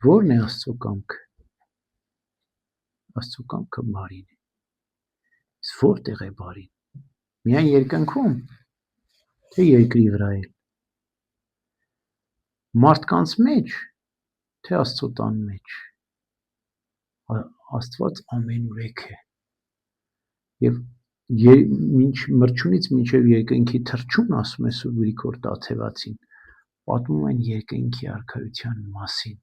Որն է Աստծո կամքը։ Աստծո կամքը բարին է։ Իսկ որտեղ է բարին։ Միայն երկնքում, թե երկրի վրա է։ Մարդկանց մեջ, թե Աստծո տան մեջ։ Աստված ամենուրեք է։ Եվ մինչ մրջունից մինչև երկնքի թռչուն, ասում է Սուրբ Գրիգոր Տաթևացին, պատմում են երկնքի արքայության մասին։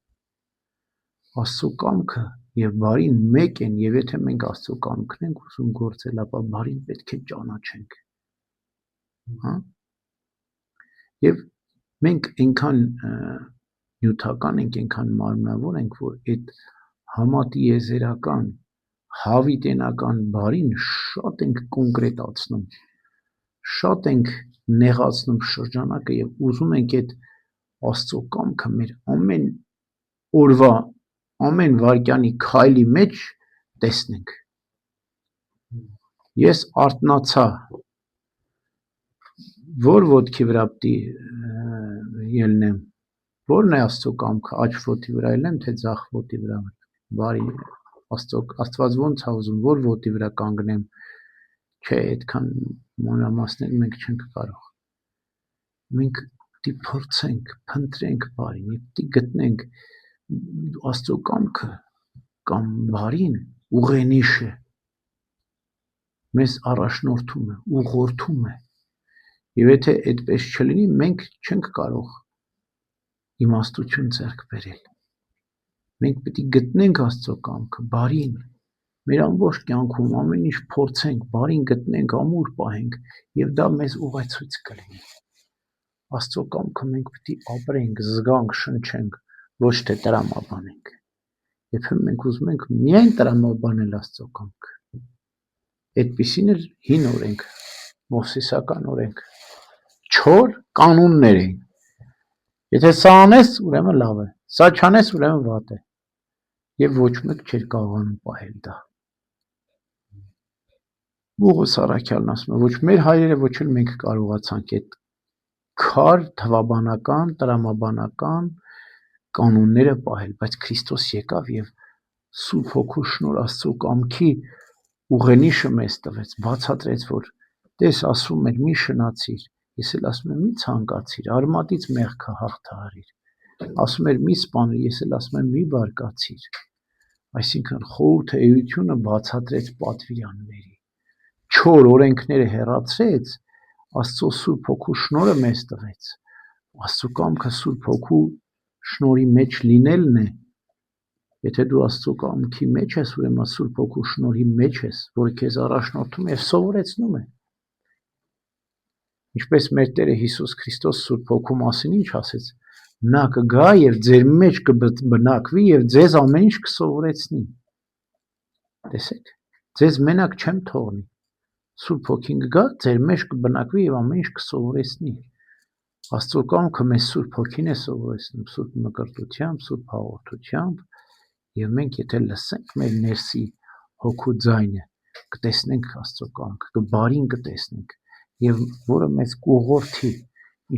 Աստծո կամքը եւ բարին մեկ են, եւ եթե մենք Աստծո կամքն ենք ուզում գործել, ապա բարին պետք է ճանաչենք։ Հա։ Եվ մենք այնքան նյութական ենք, այնքան մարմնավոր ենք, որ այդ համատիեզերական, հավիտենական բարին շատ ենք կոնկրետացնում, շատ ենք նեղացնում շրջանակը եւ ուզում ենք այդ Աստծո կամքը մեր ամեն օրվա, ամեն վայրկյանի քայլի մեջ տեսնենք։ Ես արթնացա, որ ոտքի վրա պիտի ելնեմ, որն է Աստծո կամքը, աջ ոտի վրա ելնեմ, թե ձախ ոտի վրա, բարի Աստված ոնց է ուզում, որ ոտի վրա կանգնեմ, չէ, այդքան մանրամասներ մենք չենք կարող։ Մենք պիտի փորձենք, փնտրենք բարին, պիտի գտնենք Աստծո կամքը կամ բարին ուղենիշ է, մեզ առաջնորդում է, ուղղորդում է։ Եվ եթե այդպես չլինի, մենք չենք կարող իմաստություն ձեռք բերել։ Մենք պիտի գտնենք Աստծո կամքը, բարին, մեր ամբողջ կյանքում ամեն ինչ փորձենք, բարին գտնենք, ամուր պահենք, եւ դա մեզ ուղեցույց կլինի։ Աստծո կամքը մենք պիտի ապրենք, զգանք, շնչենք, ոչ թե տրամաբանենք։ Երբեմն մենք ուզում ենք միայն տրամաբանել Աստծո կամքը։ Այդպիսին էր հին օրենք, մովսեսական օրենք, չոր կանոններ էին։ Եթե սա անես, ուրեմն լավ է, սա չանես, ուրեմն վատ է։ Եվ ոչ մեկ չէր կարողանում պահել դա։ Պողոս առաքյալն ասում է, ոչ մեր հայրերը, ոչ էլ մենք կարողացանք այդ քար թվաբանական, տրամաբանական կանոնները պահել, բայց Քրիստոս եկավ եւ Սուրբ Հոգու շնորհ Աստծո կամքի ուղենիշը մեզ տվեց, բացատրեց, որ տես ասում էր մի շնացիր, ես էլ ասում եմ մի ցանկացիր, արմատից մեղքը հաղթահարիր, ասում էր մի սպանիր, ես էլ ասում եմ մի բարկացիր, այսինքն խորհուրդը էությունը բացատրեց պատվիրանների, չոր օրենքները հեռացրեց, Աստծո Սուրբ Հոգու շնորհը մեզ տվեց, Աստծո կամքը Սուրբ Հոգու շնորհի մեջ լինելն է, եթե դու Աստծո կամքի մեջ ես, ուրեմն Սուրբ Հոգու շնորհի մեջ ես, որը քեզ առաջնորդում եւ սովորեցնում է։ Ինչպես մեր Տերը Հիսուս Քրիստոս Սուրբ Հոգու մասին ինչ ասեց, նա կգա եւ ձեր մեջ կբնակվի եւ ձեզ ամեն ինչ կսովորեցնի։ Տեսեք, ձեզ մենակ չեմ թողնի։ Սուրբ Հոգին կգա, ձեր մեջ կբնակվի եւ ամեն ինչ կսովորեցնի։ Աստծո կամքը մեզ Սուրբ Հոգին է սովորեցնում, Սուրբ մկրտությամբ, Սուրբ հաղորդությամբ, եւ մենք եթե լսենք մեր ներսի Հոգու ձայնը, կտեսնենք Աստծո կամքը, բարին կտեսնենք, եւ որը մեզ կուղղորդի,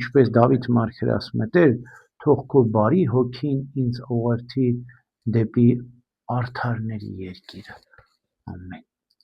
ինչպես Դավիթ մարգարեն ասում է, Տեր, թող քո բարի Հոգին ինձ ուղղորդի դեպի արդարների երկիրը։ Ամեն։